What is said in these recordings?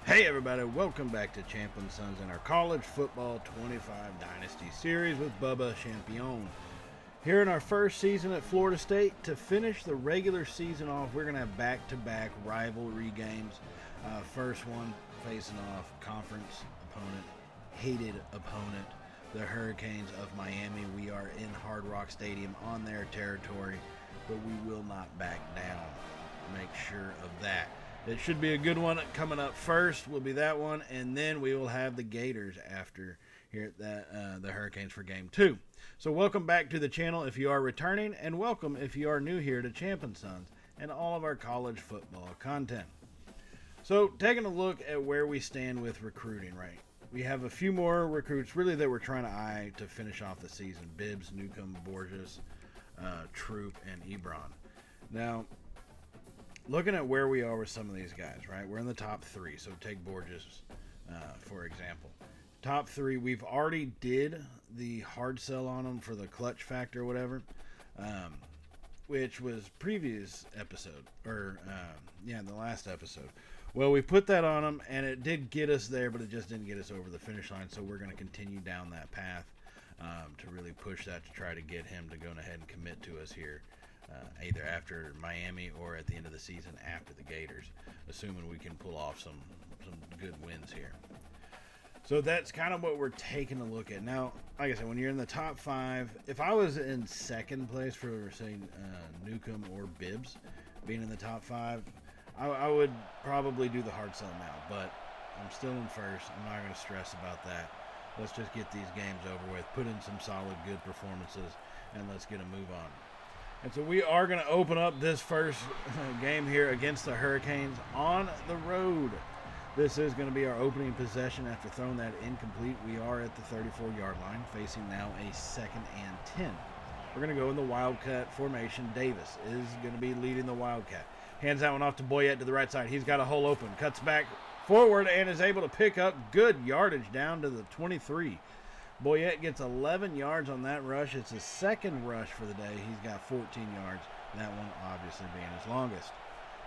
Hey everybody, welcome back to Champion Sons in our College Football 25 Dynasty Series with Bubba Champion. Here in our first season at Florida State, to finish the regular season off, we're going to have back-to-back rivalry games. First one facing off conference opponent, hated opponent, the Hurricanes of Miami. We are in Hard Rock Stadium on their territory, but we will not back down. Make sure of that. It should be a good one. Coming up first will be that one, and then we will have the Gators after here at the Hurricanes for Game 2. So welcome back to the channel if you are returning, and welcome if you are new here to Champion Sons and all of our college football content. So taking a look at where we stand with recruiting, right? We have a few more recruits really that we're trying to eye to finish off the season. Bibbs, Newcomb, Borges, Troop, and Ebron. Now, looking at where we are with some of these guys, right? We're in the top three. So take Borges, for example. Top three, we've already did the hard sell on them for the clutch factor or whatever, which was previous episode, or the last episode. Well, we put that on them, and it did get us there, but it just didn't get us over the finish line. So we're going to continue down that path to really push that to try to get him to go ahead and commit to us here. Either after Miami or at the end of the season after the Gators, assuming we can pull off some good wins here. So that's kind of what we're taking a look at. Now, like I said, when you're in the top five, if I was in second place for, say, Newcomb or Bibbs being in the top five, I would probably do the hard sell now, but I'm still in first. I'm not going to stress about that. Let's just get these games over with, put in some solid, good performances, and let's get a move on. And so we are going to open up this first game here against the Hurricanes on the road. This is going to be our opening possession after throwing that incomplete. We are at the 34-yard line, facing now a 2nd and 10. We're going to go in the Wildcat formation. Davis is going to be leading the Wildcat. Hands that one off to Boyette to the right side. He's got a hole open. Cuts back forward and is able to pick up good yardage down to the 23. Boyette gets 11 yards on that rush. It's his second rush for the day. He's got 14 yards, that one obviously being his longest.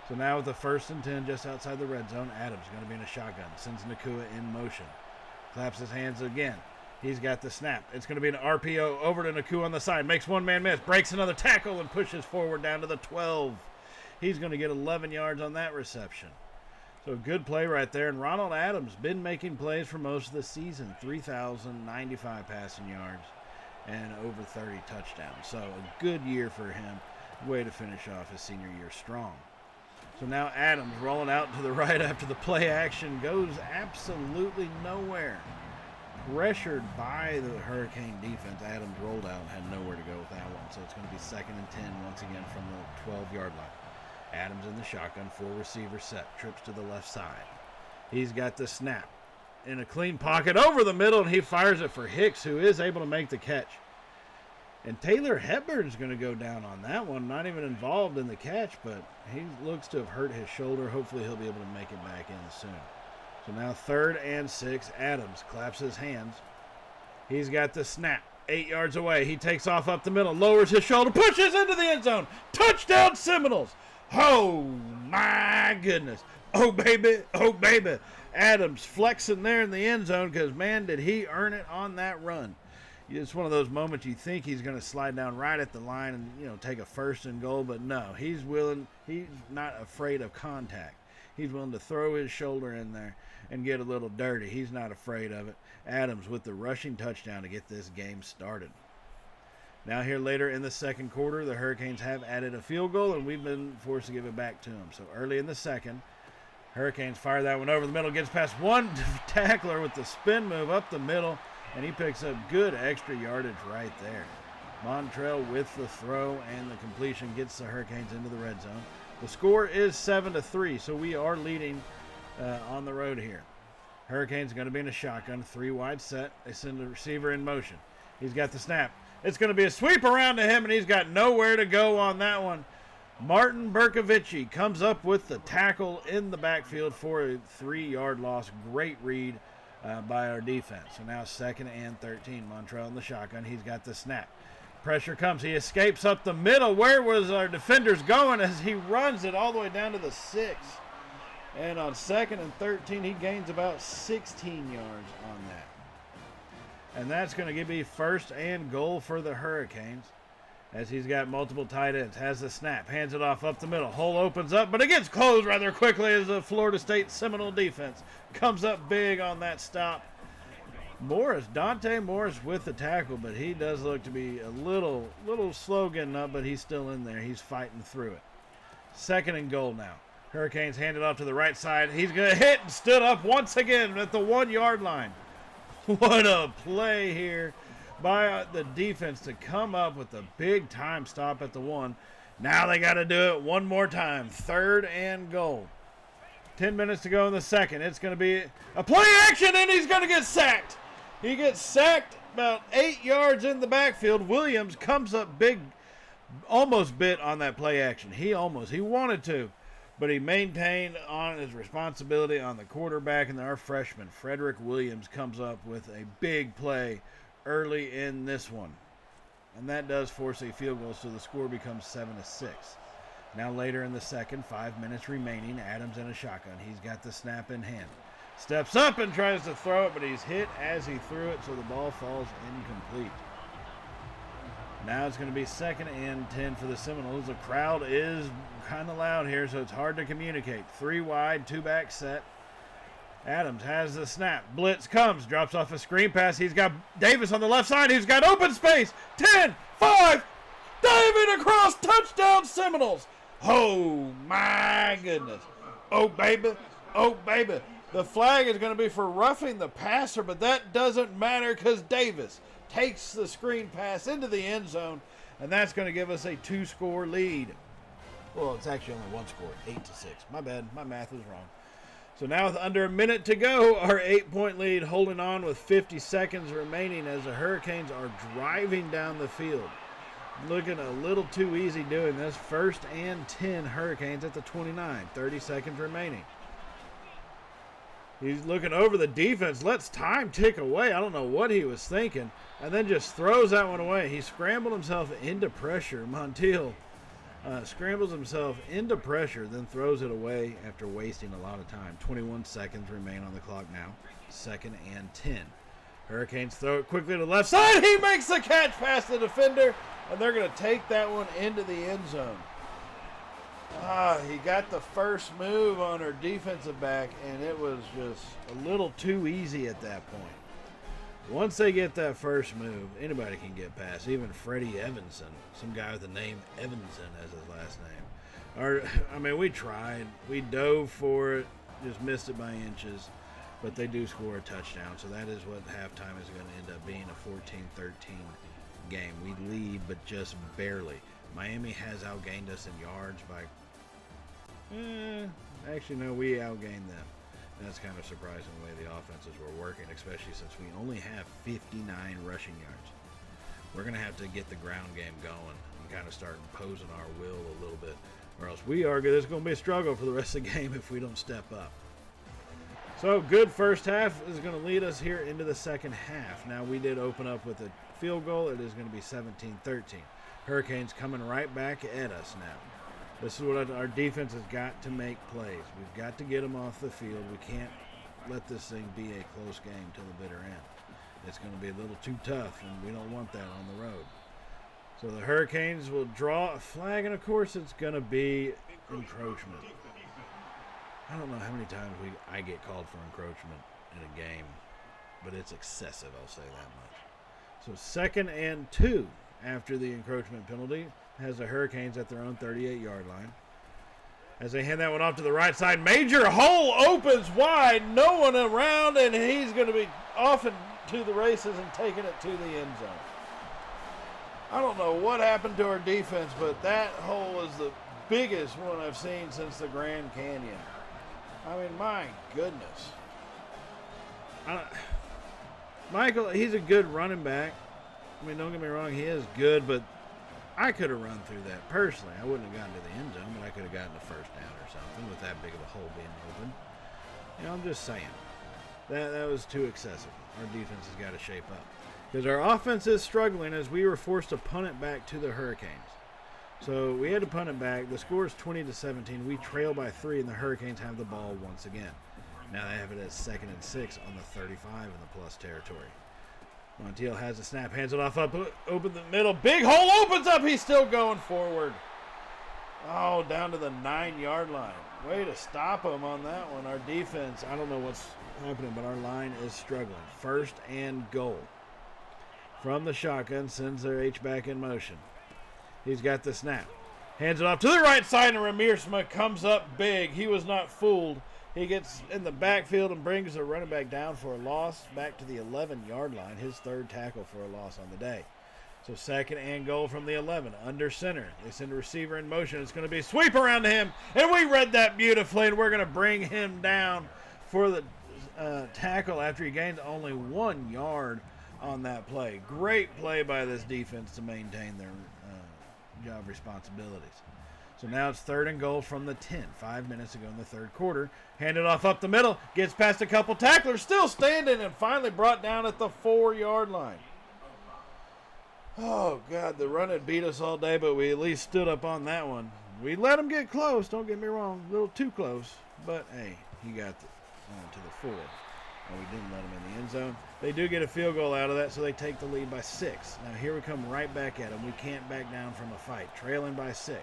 So now with the 1st and 10 just outside the red zone, Adams going to be in a shotgun. Sends Nakua in motion. Claps his hands again. He's got the snap. It's going to be an RPO over to Nakua on the side. Makes one man miss. Breaks another tackle and pushes forward down to the 12. He's going to get 11 yards on that reception. So good play right there. And Ronald Adams been making plays for most of the season. 3,095 passing yards and over 30 touchdowns. So a good year for him. Way to finish off his senior year strong. So now Adams rolling out to the right after the play action goes absolutely nowhere. Pressured by the Hurricane defense, Adams rolled out and had nowhere to go with that one. So it's going to be 2nd and 10 once again from the 12-yard line. Adams in the shotgun, 4 receiver set, trips to the left side. He's got the snap in a clean pocket over the middle, and he fires it for Hicks, who is able to make the catch. And Taylor Hepburn's going to go down on that one, not even involved in the catch, but he looks to have hurt his shoulder. Hopefully he'll be able to make it back in soon. So now 3rd and 6, Adams claps his hands. He's got the snap. 8 yards away. He takes off up the middle, lowers his shoulder, pushes into the end zone. Touchdown Seminoles! Oh, my goodness. Oh, baby. Oh, baby. Adams flexing there in the end zone because, man, did he earn it on that run. It's one of those moments you think he's going to slide down right at the line and, take a 1st and goal, but no. He's willing. He's not afraid of contact. He's willing to throw his shoulder in there and get a little dirty. He's not afraid of it. Adams with the rushing touchdown to get this game started. Now here later in the second quarter, the Hurricanes have added a field goal, and we've been forced to give it back to them. So early in the second, Hurricanes fire that one over the middle, gets past one tackler with the spin move up the middle, and he picks up good extra yardage right there. Montrell with the throw and the completion gets the Hurricanes into the red zone. The score is 7-3, so we are leading on the road here. Hurricanes going to be in a shotgun, 3 wide set. They send the receiver in motion. He's got the snap. It's going to be a sweep around to him, and he's got nowhere to go on that one. Martin Berkovici comes up with the tackle in the backfield for a 3-yard loss. Great read by our defense. So now 2nd and 13. Montrell in the shotgun. He's got the snap. Pressure comes. He escapes up the middle. Where was our defenders going as he runs it all the way down to the 6? And on 2nd and 13, he gains about 16 yards on that. And that's going to be 1st and goal for the Hurricanes, as he's got multiple tight ends. Has the snap, hands it off up the middle. Hole opens up, but it gets closed rather quickly as the Florida State Seminole defense comes up big on that stop. Dante Morris with the tackle, but he does look to be a little slow getting up, but he's still in there. He's fighting through it. 2nd and goal now. Hurricanes hand it off to the right side. He's going to hit and stood up once again at the 1-yard line. What a play here by the defense to come up with a big time stop at the 1. Now they got to do it one more time. 3rd and goal. 10 minutes to go in the 2nd. It's going to be a play action, and he's going to get sacked. He gets sacked about 8 yards in the backfield. Williams comes up big, almost bit on that play action. He wanted to, but he maintained on his responsibility on the quarterback, and our freshman, Frederick Williams, comes up with a big play early in this one. And that does force a field goal, so the score becomes 7-6. Now later in the 2nd, 5 minutes remaining, Adams in a shotgun. He's got the snap in hand. Steps up and tries to throw it, but he's hit as he threw it, so the ball falls incomplete. Now it's going to be 2nd and 10 for the Seminoles. The crowd is kind of loud here, so it's hard to communicate. 3 wide, 2 back set. Adams has the snap. Blitz comes, drops off a screen pass. He's got Davis on the left side. He's got open space. 10, 5, diving across, touchdown Seminoles. Oh, my goodness. Oh, baby. Oh, baby. The flag is going to be for roughing the passer, but that doesn't matter because Davis takes the screen pass into the end zone, and that's going to give us a 2-score lead. Well, it's actually only 1 score, 8-6. My bad. My math was wrong. So now with under a minute to go, our 8-point lead holding on with 50 seconds remaining as the Hurricanes are driving down the field. Looking a little too easy doing this. 1st and 10 Hurricanes at the 29. 30 seconds remaining. He's looking over the defense, lets time tick away. I don't know what he was thinking, and then just throws that one away. He scrambled himself into pressure. Montiel scrambles himself into pressure, then throws it away after wasting a lot of time. 21 seconds remain on the clock now. 2nd and 10. Hurricanes throw it quickly to the left side. He makes the catch past the defender, and they're going to take that one into the end zone. He got the first move on our defensive back, and it was just a little too easy at that point. Once they get that first move, anybody can get past, even Freddie Evanson, some guy with the name Evanson as his last name. We tried. We dove for it, just missed it by inches, but they do score a touchdown, so that is what halftime is going to end up being, a 14-13 game. We lead, but just barely. Miami has outgained us in yards by actually, no, we outgained them. That's kind of surprising the way the offenses were working, especially since we only have 59 rushing yards. We're going to have to get the ground game going and kind of start imposing our will a little bit, or else it's going to be a struggle for the rest of the game if we don't step up. So, good first half is going to lead us here into the second half. Now, we did open up with a field goal. It is going to be 17-13. Hurricanes coming right back at us now. This is what our defense has got to make plays. We've got to get them off the field. We can't let this thing be a close game till the bitter end. It's going to be a little too tough, and we don't want that on the road. So the Hurricanes will draw a flag, and of course it's going to be encroachment. I don't know how many times I get called for encroachment in a game, but it's excessive, I'll say that much. So 2nd and 2 after the encroachment penalty. Has the Hurricanes at their own 38-yard line. As they hand that one off to the right side, Major hole opens wide, no one around, and he's going to be off to the races and taking it to the end zone. I don't know what happened to our defense, but that hole is the biggest one I've seen since the Grand Canyon. I mean, my goodness. Michael, he's a good running back. I mean, don't get me wrong, he is good, but I could have run through that personally. I wouldn't have gotten to the end zone, but I could have gotten a first down or something with that big of a hole being open. I'm just saying. That was too excessive. Our defense has got to shape up. Because our offense is struggling as we were forced to punt it back to the Hurricanes. So we had to punt it back. The score is 20-17. We trail by 3, and the Hurricanes have the ball once again. Now they have it at 2nd and 6 on the 35 in the plus territory. Montiel has a snap, hands it off up, open the middle. Big hole opens up. He's still going forward. Oh, down to the 9-yard line. Way to stop him on that one. Our defense, I don't know what's happening, but our line is struggling. 1st and goal. From the shotgun, sends their H-back in motion. He's got the snap. Hands it off to the right side, and Ramiersma comes up big. He was not fooled. He gets in the backfield and brings the running back down for a loss back to the 11-yard line, his 3rd tackle for a loss on the day. So 2nd and goal from the 11, under center. They send a receiver in motion. It's going to be a sweep around to him, and we read that beautifully, and we're going to bring him down for the tackle after he gains only 1 yard on that play. Great play by this defense to maintain their job responsibilities. So now it's 3rd and goal from the 10. 5 minutes ago in the 3rd quarter. Handed off up the middle. Gets past a couple tacklers. Still standing and finally brought down at the 4-yard line. Oh, God, the run had beat us all day, but we at least stood up on that one. We let him get close. Don't get me wrong. A little too close. But, hey, he got to the 4. And we didn't let him in the end zone. They do get a field goal out of that, so they take the lead by 6. Now here we come right back at them. We can't back down from a fight. Trailing by 6.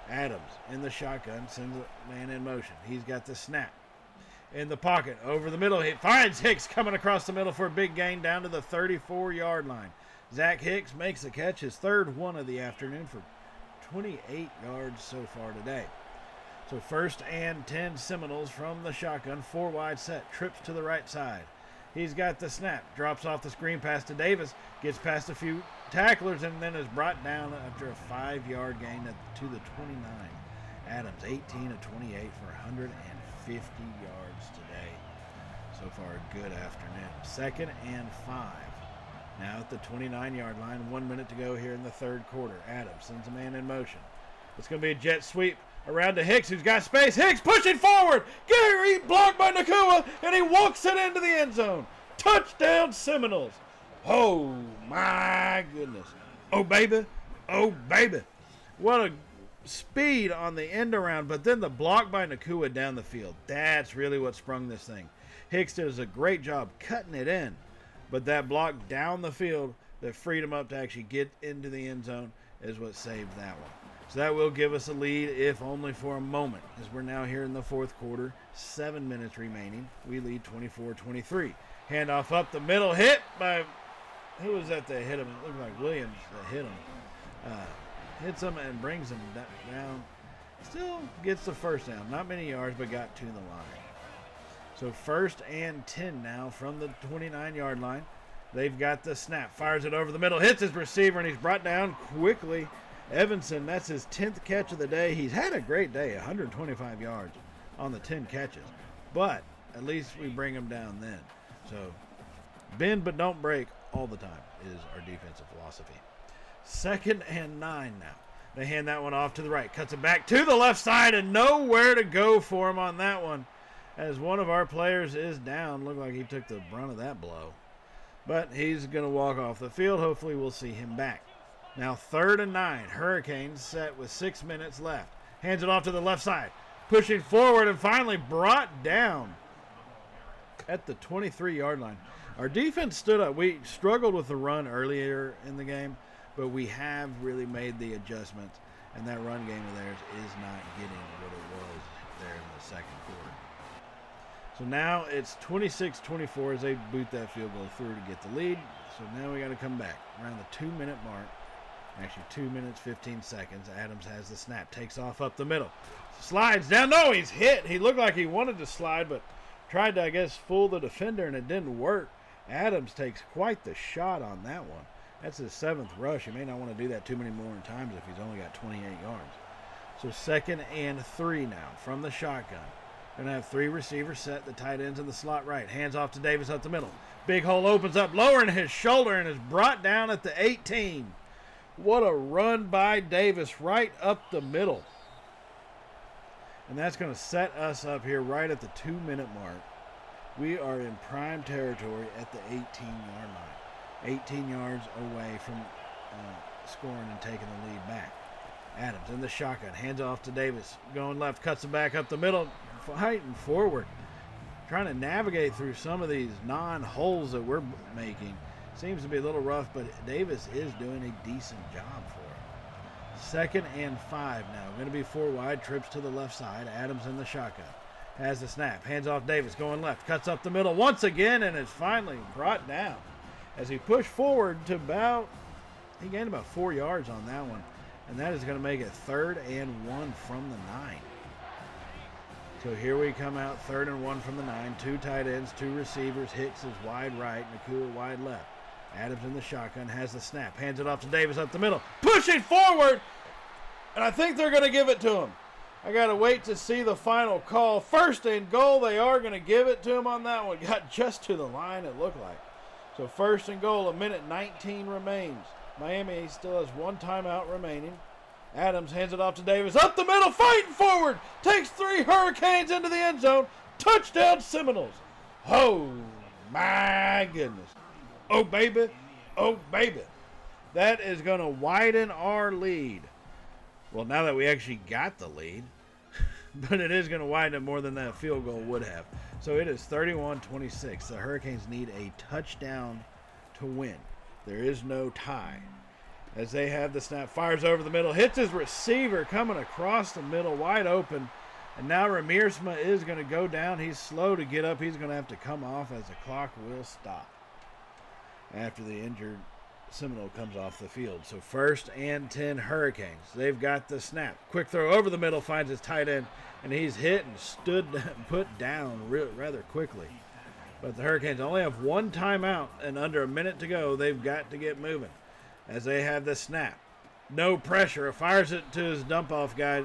Adams in the shotgun, sends a man in motion. He's got the snap. In the pocket, over the middle. He finds Hicks coming across the middle for a big gain down to the 34-yard line. Zach Hicks makes the catch, his 3rd one of the afternoon for 28 yards so far today. So 1st and 10 Seminoles from the shotgun, 4 wide set, trips to the right side. He's got the snap, drops off the screen pass to Davis, gets past a few tacklers, and then is brought down after a 5-yard gain to the 29. Adams, 18 of 28 for 150 yards today. So far, a good afternoon. 2nd and 5. Now at the 29-yard line, 1 minute to go here in the 3rd quarter. Adams sends a man in motion. It's going to be a jet sweep around to Hicks, who's got space. Hicks pushing forward. Gary blocked by Nakua, and he walks it into the end zone. Touchdown, Seminoles. Oh, my goodness. Oh, baby. Oh, baby. What a speed on the end around, but then the block by Nakua down the field. That's really what sprung this thing. Hicks does a great job cutting it in, but that block down the field that freed him up to actually get into the end zone is what saved that one. So that will give us a lead, if only for a moment, as we're now here in the 4th quarter. 7 minutes remaining. We lead 24-23. Handoff up the middle, hit by, who was that hit him? It looked like Williams that hit him. Hits him and brings him down. Still gets the 1st down. Not many yards, but got to the line. So 1st and 10 now from the 29-yard line. They've got the snap. Fires it over the middle. Hits his receiver, and he's brought down quickly. Evanson, that's his 10th catch of the day. He's had a great day, 125 yards on the 10 catches. But at least we bring him down then. So bend but don't break all the time is our defensive philosophy. 2nd and 9 now. They hand that one off to the right. Cuts it back to the left side, and nowhere to go for him on that one, as one of our players is down. Looked like he took the brunt of that blow. But he's going to walk off the field. Hopefully we'll see him back. Now 3rd and 9. Hurricanes set with 6 minutes left. Hands it off to the left side. Pushing forward and finally brought down at the 23-yard line. Our defense stood up. We struggled with the run earlier in the game, but we have really made the adjustments, and that run game of theirs is not getting what it was there in the 2nd quarter. So now it's 26-24 as they boot that field goal through to get the lead. So now we got to come back around the 2-minute mark. Actually, 2 minutes, 15 seconds. Adams has the snap. Takes off up the middle. Slides down. No, he's hit. He looked like he wanted to slide, but tried to, I guess, fool the defender, and it didn't work. Adams takes quite the shot on that one. That's his 7th rush. He may not want to do that too many more times if he's only got 28 yards. So 2nd and 3 now from the shotgun. Going to have 3 receivers set. The tight ends in the slot right. Hands off to Davis up the middle. Big hole opens up, lowering his shoulder, and is brought down at the 18. What a run by Davis right up the middle. And that's going to set us up here right at the 2-minute mark. We are in prime territory at the 18-yard line. 18 yards away from scoring and taking the lead back. Adams in the shotgun, hands off to Davis, going left, cuts it back up the middle, fighting forward, trying to navigate through some of these non-holes that we're making. Seems to be a little rough, but Davis is doing a decent job for it. 2nd and 5 now. Going to be 4 wide, trips to the left side. Adams in the shotgun. Has the snap, hands off Davis, going left, cuts up the middle once again, and it's finally brought down. As he pushed forward to he gained about 4 yards on that one. And that is going to make it 3rd and 1 from the 9. So here we come out, 3rd and 1 from the 9. 2 tight ends, 2 receivers. Hicks is wide right, Nakua wide left. Adams in the shotgun, has the snap, hands it off to Davis up the middle, pushing forward, and I think they're going to give it to him. I got to wait to see the final call. 1st and goal, they are going to give it to him on that one. Got just to the line, it looked like. So 1st and goal, 1:19 remains. Miami still has 1 timeout remaining. Adams hands it off to Davis, up the middle, fighting forward, takes 3 Hurricanes into the end zone. Touchdown Seminoles. Oh, my goodness. Oh, baby. Oh, baby. That is going to widen our lead. Well, now that we actually got the lead, but it is going to widen it more than that field goal would have. So it is 31-26. The Hurricanes need a touchdown to win. There is no tie. As they have the snap, fires over the middle, hits his receiver coming across the middle, wide open. And now Ramirsma is going to go down. He's slow to get up. He's going to have to come off as the clock will stop after the injured Seminole comes off the field. So 1st and 10 Hurricanes. They've got the snap. Quick throw over the middle, finds his tight end, and he's hit and put down rather quickly. But the Hurricanes only have 1 timeout, and under a minute to go, they've got to get moving. As they have the snap. No pressure. Fires it to his dump-off guy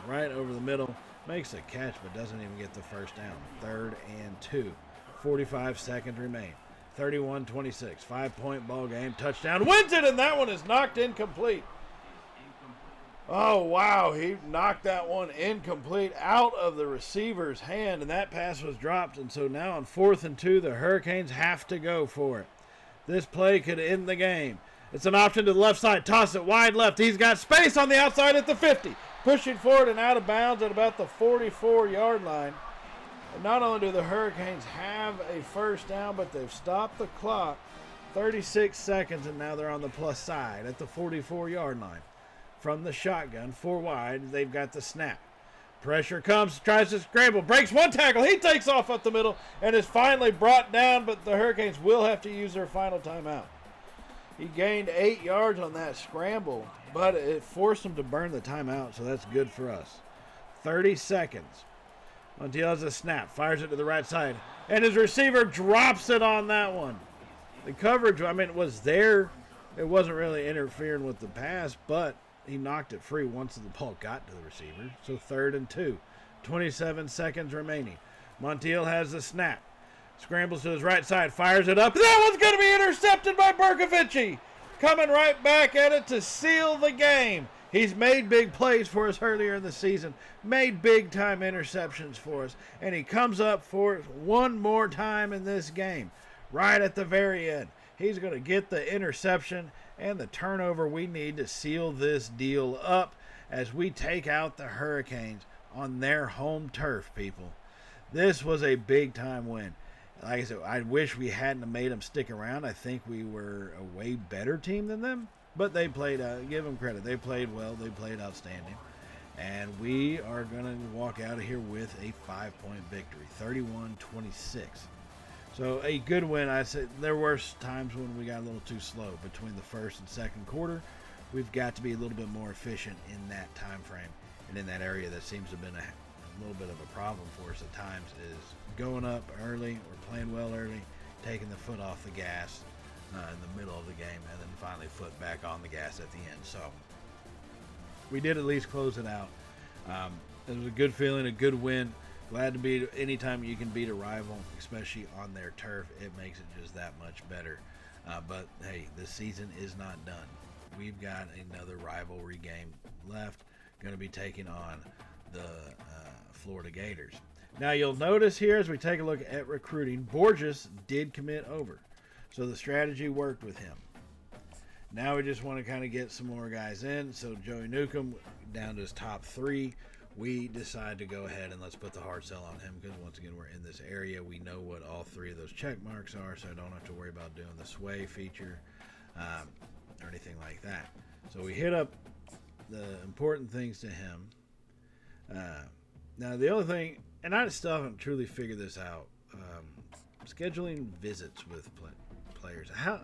right over the middle. Makes a catch, but doesn't even get the 1st down. 3rd and 2. 45 seconds remain. 31-26. 5-point ball game. Touchdown. Wins it, and that one is knocked incomplete. Oh, wow. He knocked that one incomplete out of the receiver's hand, and that pass was dropped. And so now on 4th and 2, the Hurricanes have to go for it. This play could end the game. It's an option to the left side. Toss it wide left. He's got space on the outside at the 50. Pushing forward and out of bounds at about the 44-yard line. And not only do the Hurricanes have a 1st down, but they've stopped the clock. 36 seconds, and now they're on the plus side at the 44-yard line. From the shotgun, 4 wide, they've got the snap. Pressure comes, tries to scramble, breaks 1 tackle. He takes off up the middle and is finally brought down, but the Hurricanes will have to use their final timeout. He gained 8 yards on that scramble, but it forced him to burn the timeout, so that's good for us. 30 seconds. Montiel has a snap, fires it to the right side, and his receiver drops it on that one. The coverage, was there. It wasn't really interfering with the pass, but he knocked it free once the ball got to the receiver. So 3rd and 2. 27 seconds remaining. Montiel has the snap. Scrambles to his right side, fires it up. That one's going to be intercepted by Berkovici. Coming right back at it to seal the game. He's made big plays for us earlier in the season, made big-time interceptions for us, and he comes up for us one more time in this game, right at the very end. He's going to get the interception and the turnover we need to seal this deal up as we take out the Hurricanes on their home turf, people. This was a big-time win. Like I said, I wish we hadn't made them stick around. I think we were a way better team than them. But they played, give them credit. They played well. They played outstanding. And we are going to walk out of here with a 5-point victory, 31-26. So a good win. I said there were times when we got a little too slow between the 1st and 2nd quarter. We've got to be a little bit more efficient in that time frame and in that area that seems to have been a little bit of a problem for us at times is going up early or playing well early, taking the foot off the gas in the middle of the game, and then finally foot back on the gas at the end. So we did at least close it out. It was a good feeling, a good win. Glad to beat anytime you can beat a rival, especially on their turf. It makes it just that much better. But hey, the season is not done. We've got another rivalry game left. Going to be taking on the Florida Gators. Now you'll notice here as we take a look at recruiting, Borges did commit over. So the strategy worked with him. Now we just want to kind of get some more guys in. So Joey Newcomb down to his top 3. We decide to go ahead and let's put the hard sell on him because once again we're in this area. We know what all 3 of those check marks are, so I don't have to worry about doing the sway feature or anything like that. So we hit up the important things to him. Now the other thing, and I still haven't truly figured this out, scheduling visits with players. How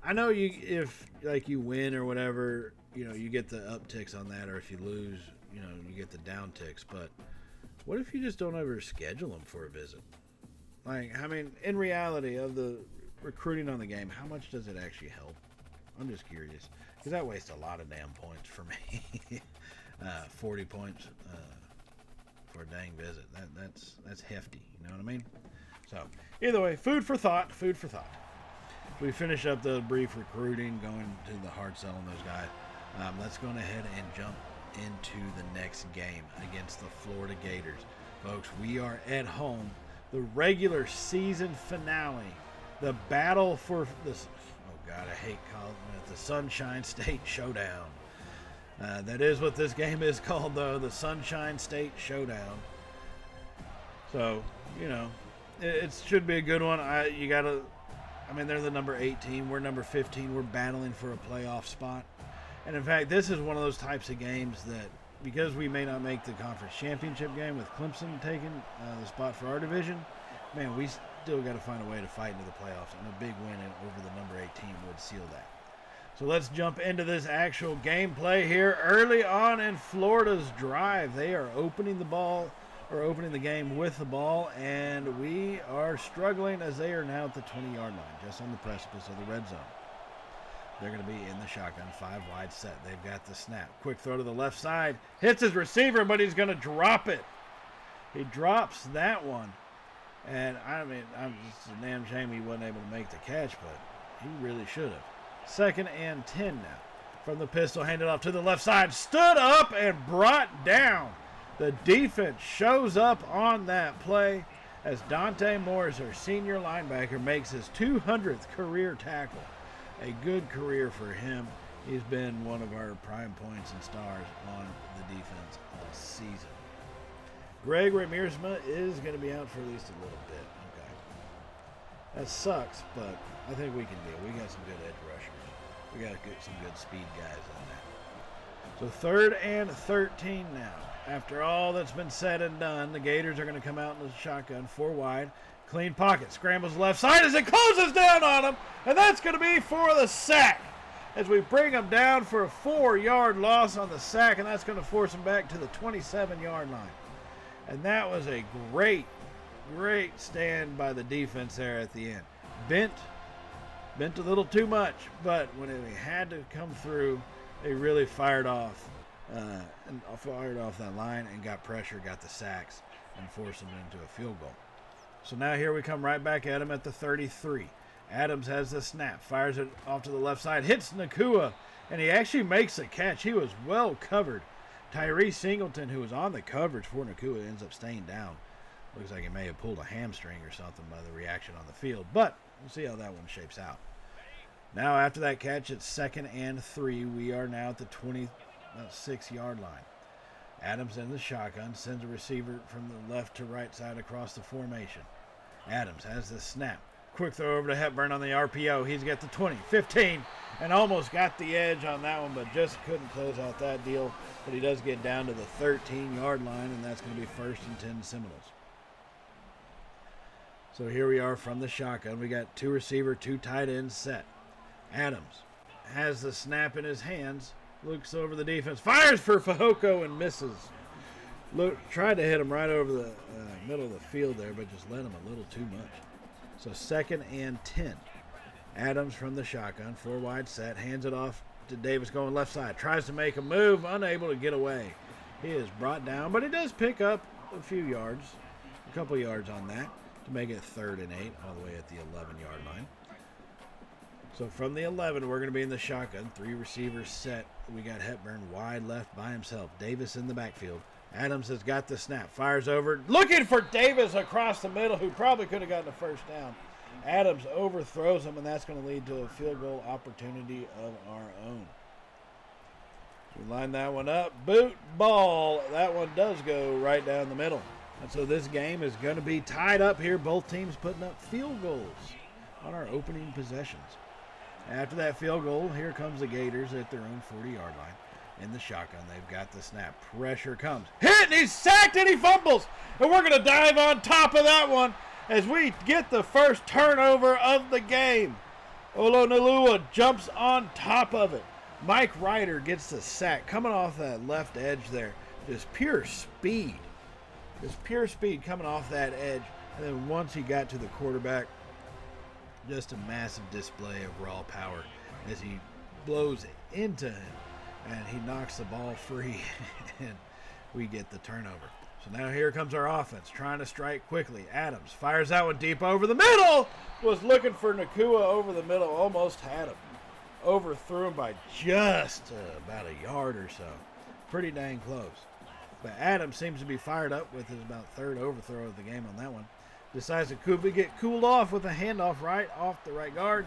I know if like you win or whatever, you get the upticks on that, or if you lose, you get the downticks. But what if you just don't ever schedule them for a visit? Like, I mean, in reality of the recruiting on the game, how much does it actually help? I'm just curious because that wastes a lot of damn points for me. 40 points for a dang visit. That's hefty. You know what I mean? So either way, food for thought. We finish up the brief recruiting, going to the hard sell on those guys. Let's go ahead and jump into the next game against the Florida Gators. Folks, we are at home. The regular season finale. The battle for this. Oh, God, I hate calling it the Sunshine State Showdown. That is what this game is called, though, the Sunshine State Showdown. So, it should be a good one. They're the number 18. We're number 15. We're battling for a playoff spot. And, in fact, this is one of those types of games that, because we may not make the conference championship game with Clemson taking the spot for our division, man, we still got to find a way to fight into the playoffs. And a big win over the number 18 would seal that. So let's jump into this actual gameplay here. Early on in Florida's drive, they are opening the game with the ball, and we are struggling as they are now at the 20-yard line, just on the precipice of the red zone. They're going to be in the shotgun, 5 wide set. They've got the snap. Quick throw to the left side. Hits his receiver, but he's going to drop it. He drops that one. And, it's a damn shame he wasn't able to make the catch, but he really should have. 2nd and 10 now. From the pistol, handed off to the left side. Stood up and brought down. The defense shows up on that play as Dante Morris, our senior linebacker, makes his 200th career tackle. A good career for him. He's been one of our prime points and stars on the defense all season. Greg Ramirzma is going to be out for at least a little bit. Okay. That sucks, but I think we can deal. We got some good edge rushers. We got some good speed guys on that. So 3rd and 13 now. After all that's been said and done, the Gators are going to come out in the shotgun, 4 wide. Clean pocket, scrambles left side as it closes down on him, and that's going to be for the sack. As we bring him down for a 4-yard loss on the sack, and that's going to force him back to the 27-yard line. And that was a great stand by the defense there at the end. Bent a little too much, but when it had to come through, they really fired off that line and got pressure, got the sacks, and forced them into a field goal. So now here we come right back at him at the 33. Adams has the snap, fires it off to the left side, hits Nakua, and he actually makes a catch. He was well covered. Tyree Singleton, who was on the coverage for Nakua, ends up staying down. Looks like he may have pulled a hamstring or something by the reaction on the field, but we'll see how that one shapes out. Now after that catch, it's 2nd and 3. We are now at the 26-yard line. Adams in the shotgun, sends a receiver from the left to right side across the formation. Adams has the snap. Quick throw over to Hepburn on the RPO. He's got the 20, 15, and almost got the edge on that one, but just couldn't close out that deal. But he does get down to the 13-yard line, and that's going to be 1st and 10 Seminoles. So here we are from the shotgun. We got 2 receiver, 2 tight ends set. Adams has the snap in his hands, looks over the defense, fires for Fehoko and misses. Tried to hit him right over the middle of the field there, but just let him a little too much. So 2nd and 10. Adams from the shotgun, 4 wide set, hands it off to Davis going left side. Tries to make a move, unable to get away. He is brought down, but he does pick up a few yards, a couple yards on that to make it 3rd and 8 all the way at the 11-yard line. So from the 11, we're going to be in the shotgun. 3 receivers set. We got Hepburn wide left by himself. Davis in the backfield. Adams has got the snap. Fires over. Looking for Davis across the middle, who probably could have gotten a first down. Adams overthrows him, and that's going to lead to a field goal opportunity of our own. We line that one up. Boot ball. That one does go right down the middle. And so this game is going to be tied up here. Both teams putting up field goals on our opening possessions. After that field goal, here comes the Gators at their own 40-yard line in the shotgun. They've got the snap. Pressure comes. Hit, and he's sacked, and he fumbles. And we're going to dive on top of that one as we get the first turnover of the game. Olonilua jumps on top of it. Mike Ryder gets the sack coming off that left edge there. Just pure speed. Just pure speed coming off that edge. And then once he got to the quarterback, just a massive display of raw power as he blows into him. And he knocks the ball free. And we get the turnover. So now here comes our offense trying to strike quickly. Adams fires that one deep over the middle. Was looking for Nakua over the middle. Almost had him. Overthrew him by just about a yard or so. Pretty dang close. But Adams seems to be fired up with his about third overthrow of the game on that one. Decides to get cooled off with a handoff right off the right guard.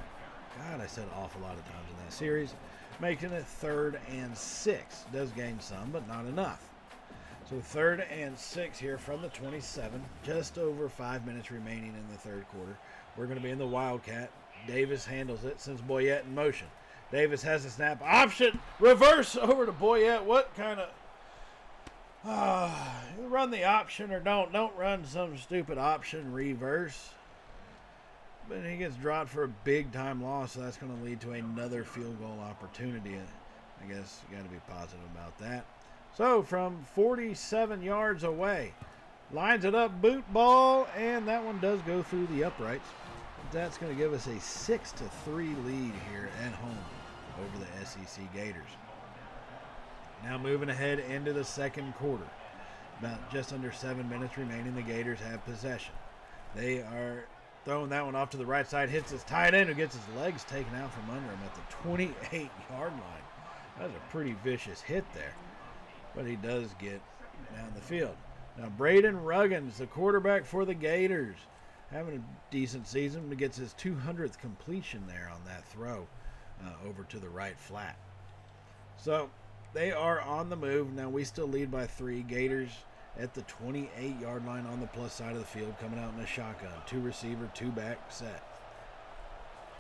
God, I said off a lot of times in that series. Making it 3rd and 6. Does gain some, but not enough. So 3rd and 6 here from the 27. Just over 5 minutes remaining in the third quarter. We're going to be in the Wildcat. Davis handles it, sends Boyette in motion. Davis has a snap. Option. Reverse over to Boyette. What kind of... run the option or don't. Don't run some stupid option reverse. But he gets dropped for a big-time loss, so that's going to lead to another field goal opportunity. I guess you got to be positive about that. So from 47 yards away, lines it up, boot ball, and that one does go through the uprights. That's going to give us a 6-3 lead here at home over the SEC Gators. Now moving ahead into the second quarter. About just under 7 minutes remaining, the Gators have possession. They are throwing that one off to the right side, hits his tight end who gets his legs taken out from under him at the 28-yard line. That was a pretty vicious hit there, but he does get down the field. Now Braden Ruggins, the quarterback for the Gators, having a decent season. He gets his 200th completion there on that throw over to the right flat. So they are on the move. Now we still lead by 3. Gators at the 28-yard line on the plus side of the field, coming out in a shotgun. 2 receiver, 2 back set.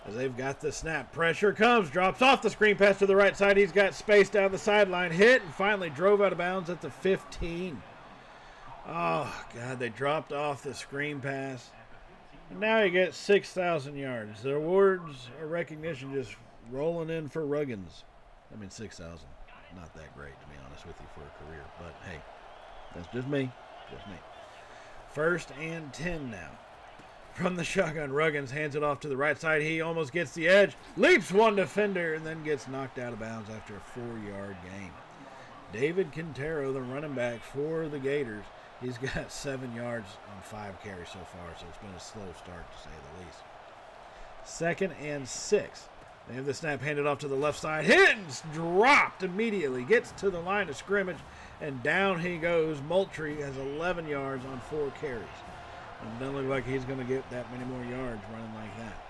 As they've got the snap, pressure comes, drops off the screen pass to the right side. He's got space down the sideline, hit, and finally drove out of bounds at the 15. Oh, God, they dropped off the screen pass. And now he gets 6,000 yards. The awards or recognition just rolling in for Ruggins. I mean, 6,000. Not that great, to be honest with you, for a career. But, hey, that's just me. Just me. 1st and 10 now. From the shotgun, Ruggins hands it off to the right side. He almost gets the edge. Leaps one defender and then gets knocked out of bounds after a 4-yard gain. David Quintero, the running back for the Gators, he's got 7 yards on 5 carries so far, so it's been a slow start to say the least. 2nd and 6. They have the snap handed off to the left side. Hits, dropped immediately. Gets to the line of scrimmage, and down he goes. Moultrie has 11 yards on 4 carries. And it doesn't look like he's going to get that many more yards running like that.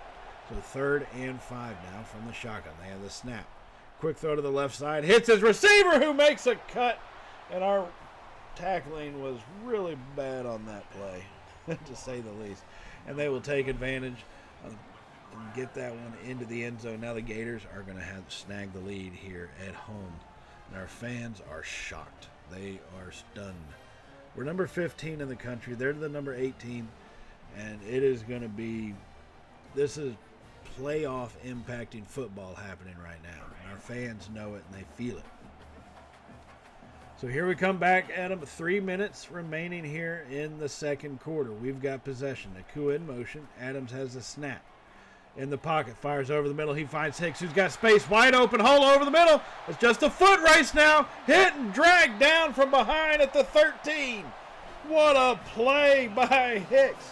So 3rd and 5 now from the shotgun. They have the snap. Quick throw to the left side. Hits his receiver who makes a cut. And our tackling was really bad on that play, to say the least. And they will take advantage and get that one into the end zone. Now the Gators are going to have to snag the lead here at home. And our fans are shocked. They are stunned. We're number 15 in the country. They're the number 8 team. And it is going to be, this is playoff impacting football happening right now. And our fans know it and they feel it. So here we come back at them. 3 minutes remaining here in the second quarter. We've got possession. Nakua in motion. Adams has the snap. In the pocket, fires over the middle. He finds Hicks, who's got space, wide open, hole over the middle. It's just a foot race now. Hit and dragged down from behind at the 13. What a play by Hicks.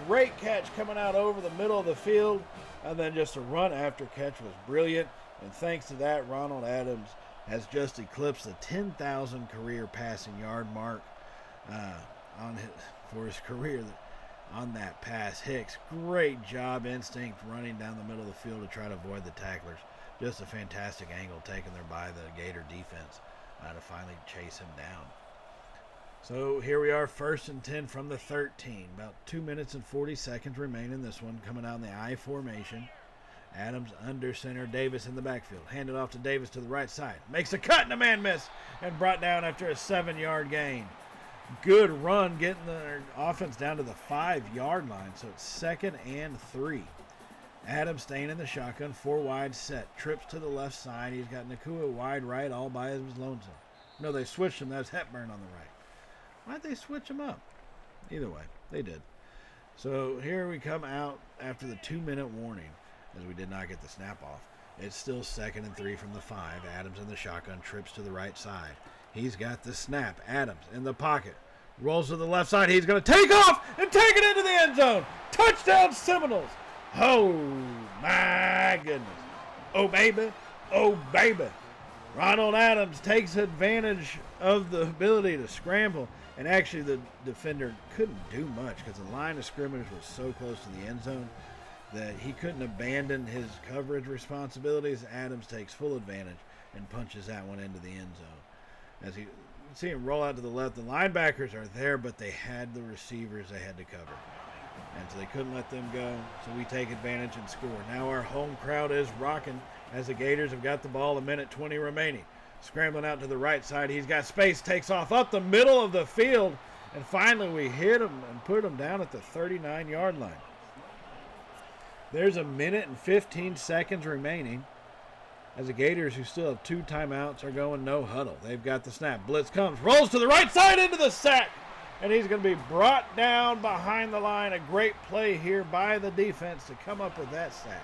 Great catch coming out over the middle of the field. And then just a run after catch was brilliant. And thanks to that, Ronald Adams has just eclipsed the 10,000 career passing yard mark for his career. on that pass. Hicks, great job, instinct, running down the middle of the field to try to avoid the tacklers. Just a fantastic angle taken there by the Gator defense to finally chase him down. So here we are, 1st and 10 from the 13. About 2 minutes and 40 seconds remain in this one, coming out in the I formation. Adams under center, Davis in the backfield. Handed off to Davis to the right side. Makes a cut and a man miss and brought down after a 7-yard gain. Good run getting the offense down to the 5-yard line, so it's 2nd and 3. Adams staying in the shotgun, 4 wide set. Trips to the left side. He's got Nakua wide right all by his lonesome. No, they switched him. That was Hepburn on the right. Why'd they switch him up? Either way, they did. So here we come out after the 2-minute warning, as we did not get the snap off. It's still 2nd and 3 from the 5. Adams in the shotgun, trips to the right side. He's got the snap. Adams in the pocket. Rolls to the left side. He's going to take off and take it into the end zone. Touchdown Seminoles. Oh, my goodness. Oh, baby. Oh, baby. Ronald Adams takes advantage of the ability to scramble. And actually, the defender couldn't do much because the line of scrimmage was so close to the end zone that he couldn't abandon his coverage responsibilities. Adams takes full advantage and punches that one into the end zone. As you see him roll out to the left, the linebackers are there, but they had the receivers they had to cover. And so they couldn't let them go, so we take advantage and score. Now our home crowd is rocking as the Gators have got the ball, 1:20 remaining. Scrambling out to the right side. He's got space, takes off up the middle of the field, and finally we hit him and put him down at the 39-yard line. There's 1:15 remaining as the Gators, who still have 2 timeouts, are going no huddle. They've got the snap. Blitz comes, rolls to the right side into the sack, and he's going to be brought down behind the line. A great play here by the defense to come up with that sack.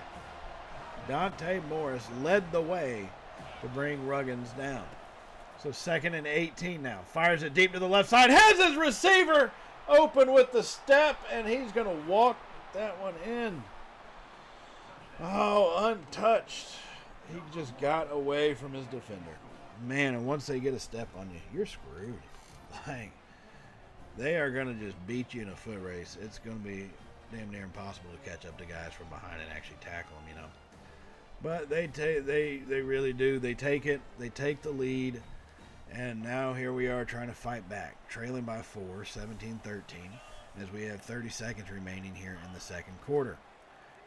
Dante Morris led the way to bring Ruggins down. So 2nd and 18 now. Fires it deep to the left side. Has his receiver open with the step, and he's going to walk that one in. Oh, untouched. He just got away from his defender. Man, and once they get a step on you, you're screwed. Like, they are going to just beat you in a foot race. It's going to be damn near impossible to catch up to guys from behind and actually tackle them, you know. But they really do. They take it. They take the lead. And now here we are trying to fight back. Trailing by 4, 17-13, as we have 30 seconds remaining here in the second quarter.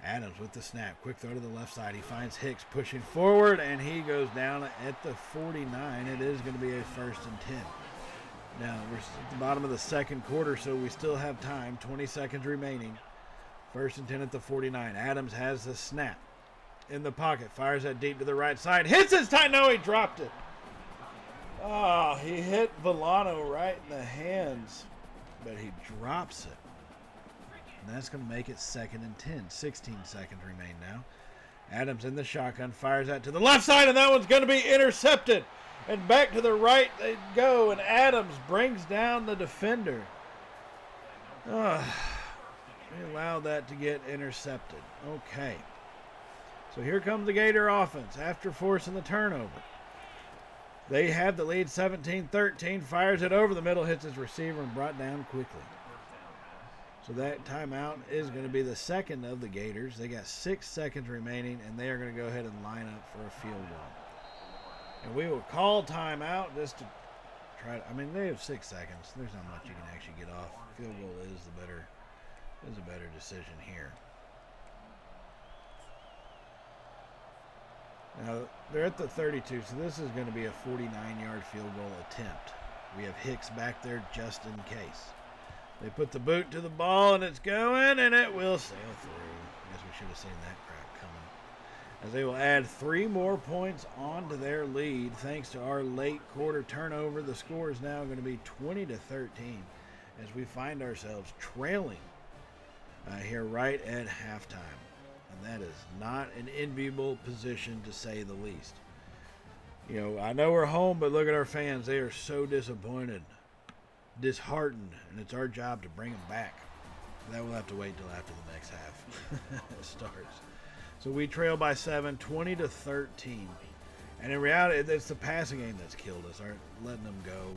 Adams with the snap. Quick throw to the left side. He finds Hicks pushing forward, and he goes down at the 49. It is going to be a 1st and 10. Now, we're at the bottom of the second quarter, so we still have time. 20 seconds remaining. 1st and 10 at the 49. Adams has the snap. In the pocket. Fires that deep to the right side. Hits his time. No, he dropped it. Oh, he hit Villano right in the hands, but he drops it. And that's going to make it 2nd and 10. 16 seconds remain now. Adams in the shotgun. Fires that to the left side, and that one's going to be intercepted. And back to the right they go, and Adams brings down the defender. We allowed that to get intercepted. Okay. So here comes the Gator offense after forcing the turnover. They have the lead 17-13, fires it over the middle, hits his receiver, and brought down quickly. So that timeout is going to be the second of the Gators. They got 6 seconds remaining, and they are going to go ahead and line up for a field goal. And we will call timeout just to try to, I mean, they have 6 seconds. There's not much you can actually get off. Field goal is a better decision here. Now, they're at the 32, so this is going to be a 49-yard field goal attempt. We have Hicks back there just in case. They put the boot to the ball, and it's going, and it will sail through. Guess we should have seen that crap coming. As they will add 3 more points onto their lead, thanks to our late quarter turnover. The score is now going to be 20-13, as we find ourselves trailing here right at halftime. And that is not an enviable position, to say the least. You know, I know we're home, but look at our fans. They are so disappointed, disheartened, and it's our job to bring them back. That will have to wait until after the next half starts. So we trail by 7, 20-13. And in reality, it's the passing game that's killed us. Our letting them go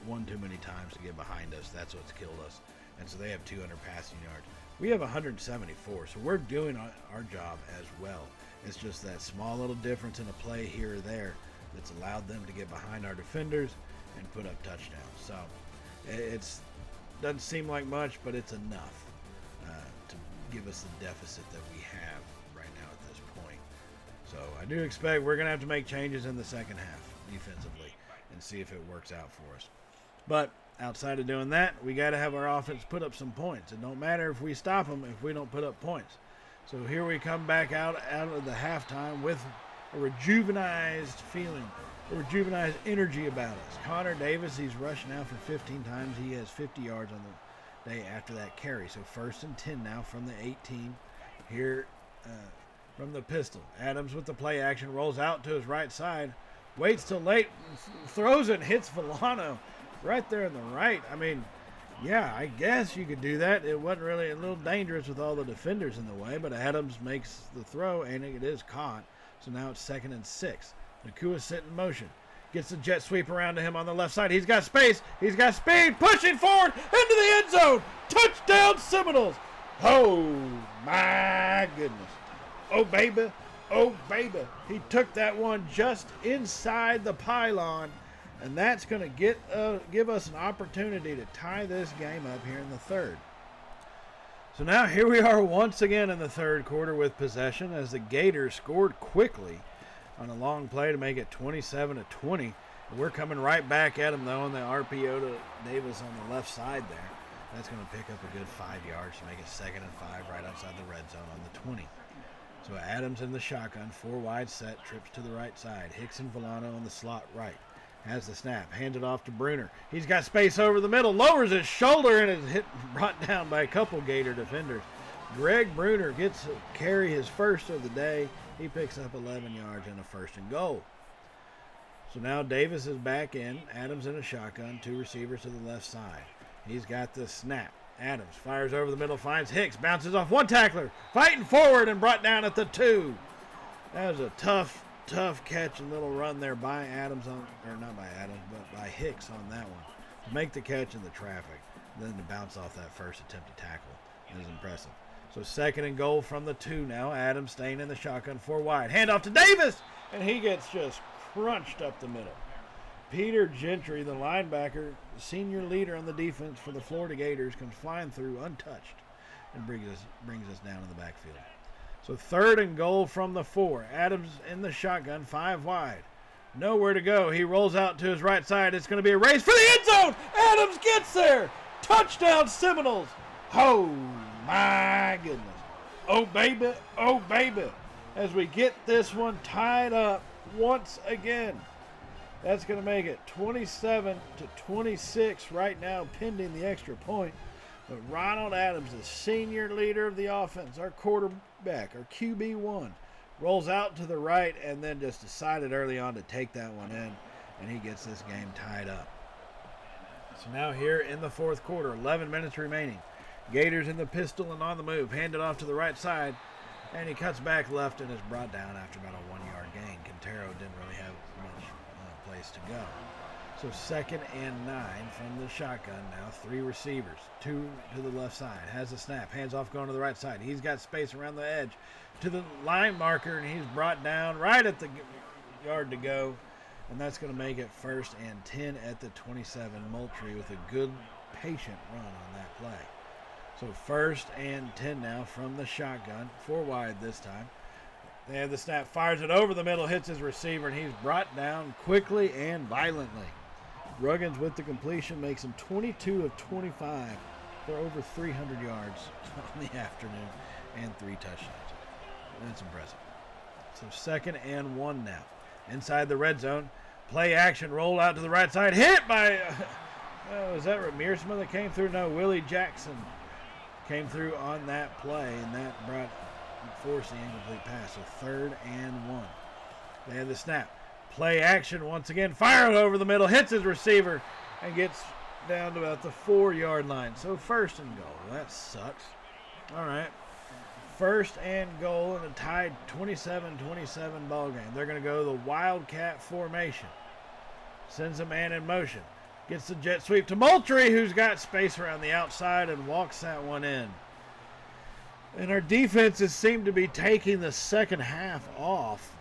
one too many times to get behind us. That's what's killed us. and so they have 200 passing yards. We have 174, so we're doing our job as well. It's just that small little difference in a play here or there that's allowed them to get behind our defenders and put up touchdowns. So it's doesn't seem like much, but it's enough to give us the deficit that we have right now at this point. So I do expect we're going to have to make changes in the second half defensively and see if it works out for us. But outside of doing that, we got to have our offense put up some points. It don't matter if we stop them if we don't put up points. So here we come back out of the halftime with a rejuvenized feeling, a rejuvenized energy about us. Connor Davis, he's rushed now for 15 times. He has 50 yards on the day after that carry. So 1st and 10 now from the 18 here from the pistol. Adams with the play action, rolls out to his right side, waits till late, throws it, and hits Villano right there in the right. I mean, yeah, I guess you could do that. It wasn't really a little dangerous with all the defenders in the way, but Adams makes the throw, and it is caught. So now it's 2nd and 6. Nakua's sitting in motion. Gets the jet sweep around to him on the left side. He's got space. He's got speed. Pushing forward into the end zone. Touchdown Seminoles. Oh, my goodness. Oh, baby. Oh, baby. He took that one just inside the pylon. And that's going to give us an opportunity to tie this game up here in the third. So now here we are once again in the third quarter with possession as the Gators scored quickly on a long play to make it 27-20. We're coming right back at them, though, on the RPO to Davis on the left side there. That's going to pick up a good 5 yards to make it 2nd and 5 right outside the red zone on the 20. So Adams in the shotgun, 4 wide set, trips to the right side. Hicks and Villano on the slot right. Has the snap, hands it off to Bruner. He's got space over the middle, lowers his shoulder, and is brought down by a couple Gator defenders. Greg Bruner gets to carry his first of the day. He picks up 11 yards and a 1st and goal. So now Davis is back in. Adams in a shotgun, 2 receivers to the left side. He's got the snap. Adams fires over the middle, finds Hicks, bounces off one tackler, fighting forward and brought down at the 2. That was a tough catch and little run there by Adams not by Adams, but by Hicks on that one to make the catch in the traffic, then to bounce off that first attempted tackle. It was impressive. So 2nd and goal from the 2 now. Adams staying in the shotgun, 4 wide. Hand off to Davis, and he gets just crunched up the middle. Peter Gentry, the linebacker, senior leader on the defense for the Florida Gators, comes flying through untouched and brings us down in the backfield. So 3rd and goal from the 4. Adams in the shotgun, 5 wide. Nowhere to go. He rolls out to his right side. It's going to be a race for the end zone. Adams gets there. Touchdown Seminoles. Oh, my goodness. Oh, baby. Oh, baby. As we get this one tied up once again. That's going to make it 27-26 right now, pending the extra point. But Ronald Adams, the senior leader of the offense, our quarterback, our QB1, rolls out to the right and then just decided early on to take that one in, and he gets this game tied up. So now here in the 4th quarter, 11 minutes remaining. Gators in the pistol and on the move. Handed off to the right side, and he cuts back left and is brought down after about a 1-yard gain. Quintero didn't really have much place to go. So 2nd and 9 from the shotgun now. 3 receivers, 2 to the left side. Has the snap, hands off going to the right side. He's got space around the edge to the line marker, and he's brought down right at the yard to go. And that's going to make it 1st and 10 at the 27. Moultrie with a good, patient run on that play. So 1st and 10 now from the shotgun. 4 wide this time. They have the snap, fires it over the middle, hits his receiver, and he's brought down quickly and violently. Ruggins with the completion makes him 22 of 25 for over 300 yards on the afternoon and 3 touchdowns. That's impressive. So 2nd and 1 now. Inside the red zone. Play action, roll out to the right side. Hit by, was that Ramirsma that came through? No, Willie Jackson came through on that play, and that forced the incomplete pass. So 3rd and 1. They have the snap. Play action once again. Fire it over the middle. Hits his receiver and gets down to about the 4-yard line. So 1st and goal. That sucks. All right. 1st and goal in a tied 27-27 ball game. They're going to go the Wildcat formation. Sends a man in motion. Gets the jet sweep to Moultrie, who's got space around the outside and walks that one in. And our defenses seem to be taking the second half off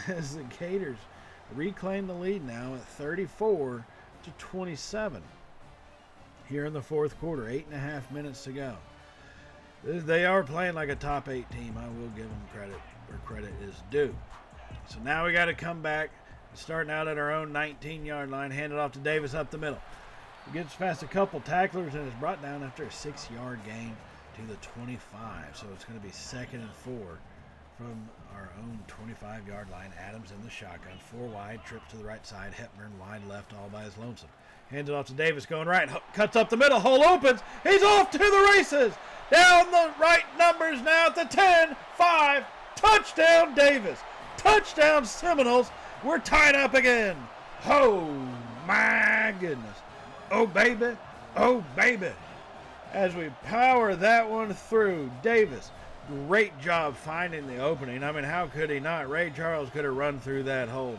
as the Gators reclaim the lead now at 34-27 here in the fourth quarter. 8.5 minutes to go. They are playing like a top 8 team. I will give them credit where credit is due. So now we got to come back, starting out at our own 19-yard line, hand it off to Davis up the middle. He gets past a couple tacklers and is brought down after a 6-yard gain to the 25. So it's going to be 2nd and 4 from our own 25-yard line. Adams in the shotgun, 4 wide, trips to the right side. Hepburn wide left, all by his lonesome. Hands it off to Davis, going right, cuts up the middle, hole opens. He's off to the races. Down the right numbers now at the 10, 5, touchdown Davis. Touchdown Seminoles. We're tied up again. Oh my goodness. Oh baby. Oh baby. As we power that one through, Davis, great job finding the opening. I mean, how could he not? Ray Charles could have run through that hole.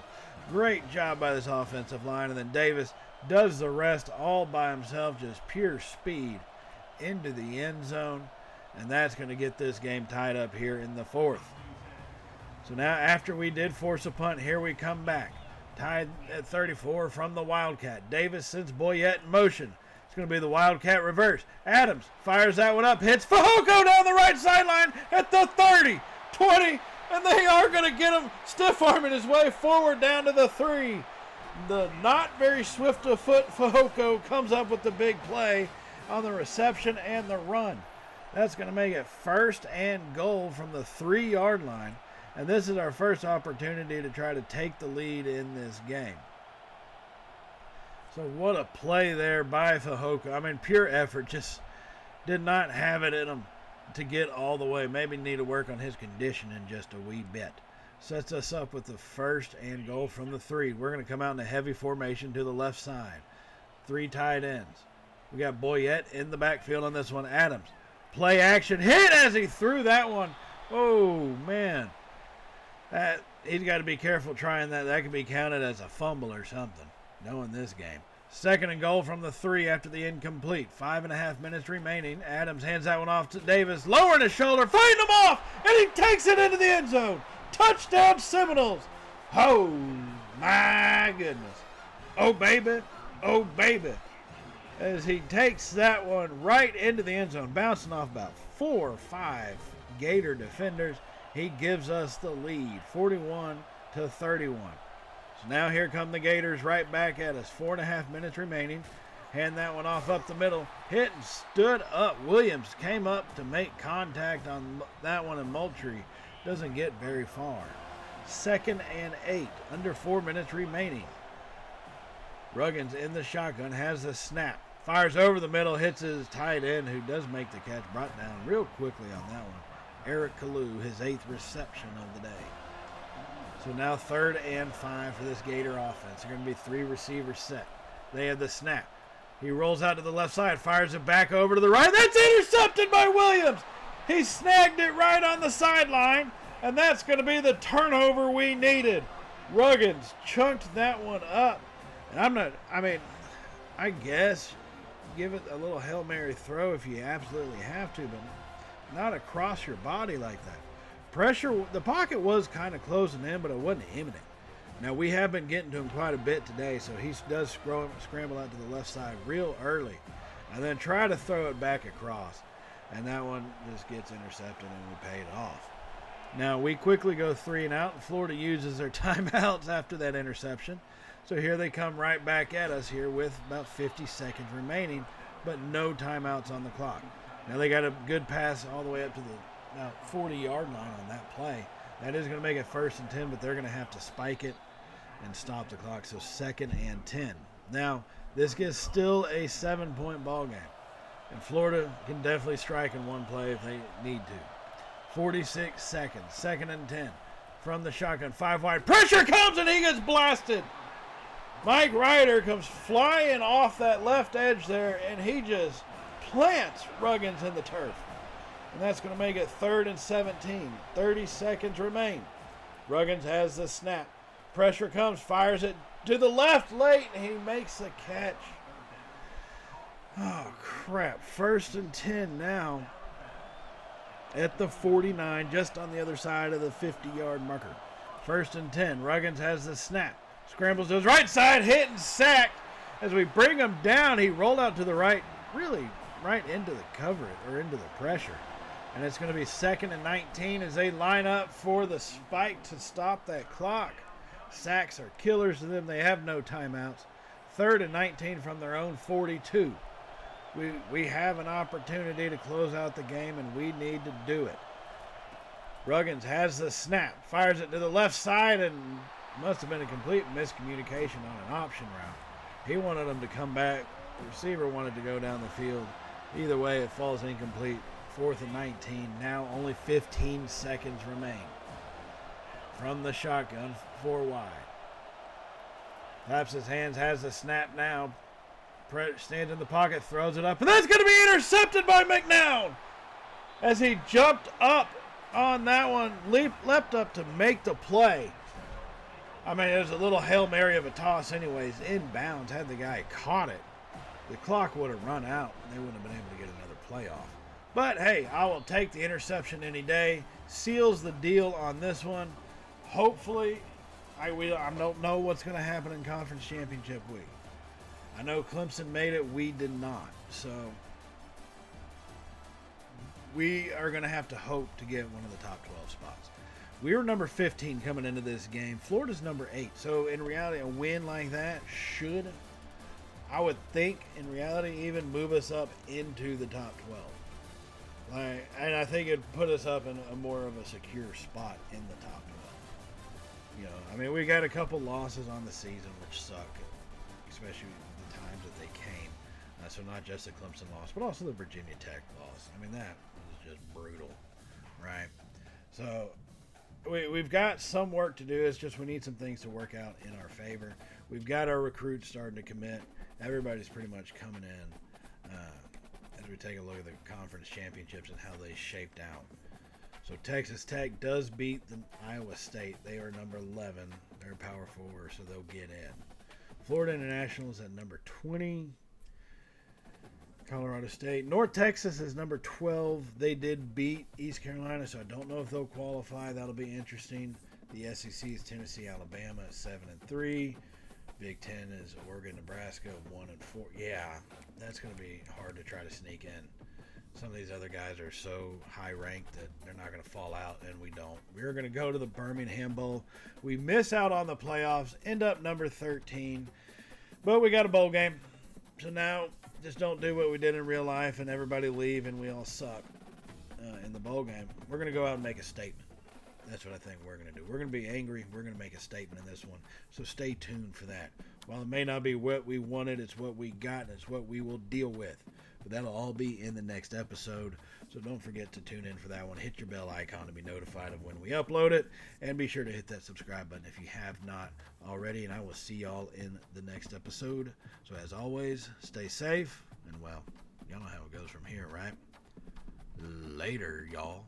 Great job by this offensive line. And then Davis does the rest all by himself, just pure speed into the end zone. And that's going to get this game tied up here in the fourth. So now after we did force a punt, here we come back. Tied at 34 from the Wildcat. Davis sends Boyette in motion. It's going to be the Wildcat reverse. Adams fires that one up, hits Fehoko down the right sideline at the 30, 20, and they are going to get him stiff-arming his way forward down to the 3. The not very swift of foot Fehoko comes up with the big play on the reception and the run. That's going to make it 1st and goal from the 3-yard line. And this is our first opportunity to try to take the lead in this game. So what a play there by Fehoko. I mean, pure effort. Just did not have it in him to get all the way. Maybe need to work on his conditioning just a wee bit. Sets us up with the 1st and goal from the 3. We're going to come out in a heavy formation to the left side. 3 tight ends. We got Boyette in the backfield on this one. Adams. Play action. Hit as he threw that one. Oh, man. He's got to be careful trying that. That could be counted as a fumble or something, knowing this game. 2nd and goal from the 3 after the incomplete. 5.5 minutes remaining. Adams hands that one off to Davis, lowering his shoulder, fighting him off, and he takes it into the end zone. Touchdown Seminoles. Oh, my goodness. Oh, baby. Oh, baby. As he takes that one right into the end zone, bouncing off about 4 or 5 Gator defenders. He gives us the lead, 41-31. So now here come the Gators right back at us. 4.5 minutes remaining. Hand that one off up the middle. Hit and stood up. Williams came up to make contact on that one, and Moultrie doesn't get very far. 2nd and 8, under 4 minutes remaining. Ruggins in the shotgun, has the snap. Fires over the middle, hits his tight end, who does make the catch. Brought down real quickly on that one. Eric Kalu, his 8th reception of the day. So now 3rd and 5 for this Gator offense. They're going to be 3 receivers set. They have the snap. He rolls out to the left side, fires it back over to the right. That's intercepted by Williams. He snagged it right on the sideline, and that's going to be the turnover we needed. Ruggins chunked that one up. And I guess give it a little Hail Mary throw if you absolutely have to, but not across your body like that. Pressure, the pocket was kind of closing in, but it wasn't imminent. Now, we have been getting to him quite a bit today, so he does scramble out to the left side real early and then try to throw it back across. And that one just gets intercepted, and we pay it off. Now, we quickly go 3 and out, and Florida uses their timeouts after that interception. So here they come right back at us here with about 50 seconds remaining, but no timeouts on the clock. Now they got a good pass all the way up to the about 40-yard line on that play. That is going to make it 1st and 10, but they're going to have to spike it and stop the clock. So 2nd and 10. Now, this gets still a 7-point ball game. And Florida can definitely strike in one play if they need to. 46 seconds, 2nd and 10. From the shotgun, 5 wide. Pressure comes and he gets blasted. Mike Ryder comes flying off that left edge there, and he just plants Ruggins in the turf. And that's going to make it 3rd and 17. 30 seconds remain. Ruggins has the snap. Pressure comes, fires it to the left late, and he makes the catch. Oh, crap. 1st and 10 now at the 49, just on the other side of the 50-yard marker. 1st and 10. Ruggins has the snap. Scrambles to his right side, hit and sacked. As we bring him down, he rolled out to the right, really right into the cover or into the pressure. And it's going to be 2nd and 19 as they line up for the spike to stop that clock. Sacks are killers to them. They have no timeouts. 3rd and 19 from their own 42. We have an opportunity to close out the game, and we need to do it. Ruggins has the snap, fires it to the left side, and must have been a complete miscommunication on an option route. He wanted them to come back. The receiver wanted to go down the field. Either way, it falls incomplete. 4th and 19. Now only 15 seconds remain. From the shotgun, 4 wide. Claps his hands, has the snap now. Stands in the pocket, throws it up, and that's going to be intercepted by McNown as he jumped up on that one, leapt up to make the play. I mean, it was a little Hail Mary of a toss anyways, inbounds. Had the guy caught it, the clock would have run out, and they wouldn't have been able to get another play off. But, hey, I will take the interception any day. Seals the deal on this one. Hopefully, I don't know what's going to happen in Conference Championship week. I know Clemson made it. We did not. So we are going to have to hope to get one of the top 12 spots. We were number 15 coming into this game. Florida's number 8. So in reality, a win like that should, I would think, in reality, even move us up into the top 12. And I think it'd put us up in a more of a secure spot in the top 12. You know, I mean, we got a couple losses on the season, which suck, especially the times that they came. So not just the Clemson loss, but also the Virginia Tech loss. I mean, that was just brutal, right? So we've got some work to do. It's just we need some things to work out in our favor. We've got our recruits starting to commit. Everybody's pretty much coming in as we take a look at the conference championships and how they shaped out. So Texas Tech does beat the Iowa State. They are number 11. They're Power 4, so they'll get in. Florida International is at number 20. Colorado State. North Texas is number 12. They did beat East Carolina, so I don't know if they'll qualify. That'll be interesting. The SEC is Tennessee, Alabama, 7-3. Big Ten is Oregon, Nebraska, 1-4. Yeah, that's going to be hard to try to sneak in. Some of these other guys are so high ranked that they're not going to fall out, and we don't. We're going to go to the Birmingham Bowl. We miss out on the playoffs, end up number 13, but we got a bowl game. So now just don't do what we did in real life and everybody leave and we all suck in the bowl game. We're going to go out and make a statement. That's what I think we're going to do. We're going to be angry. We're going to make a statement in this one. So stay tuned for that. While it may not be what we wanted, it's what we got, and it's what we will deal with. But that'll all be in the next episode. So don't forget to tune in for that one. Hit your bell icon to be notified of when we upload it. And be sure to hit that subscribe button if you have not already. And I will see y'all in the next episode. So as always, stay safe. And well, y'all know how it goes from here, right? Later, y'all.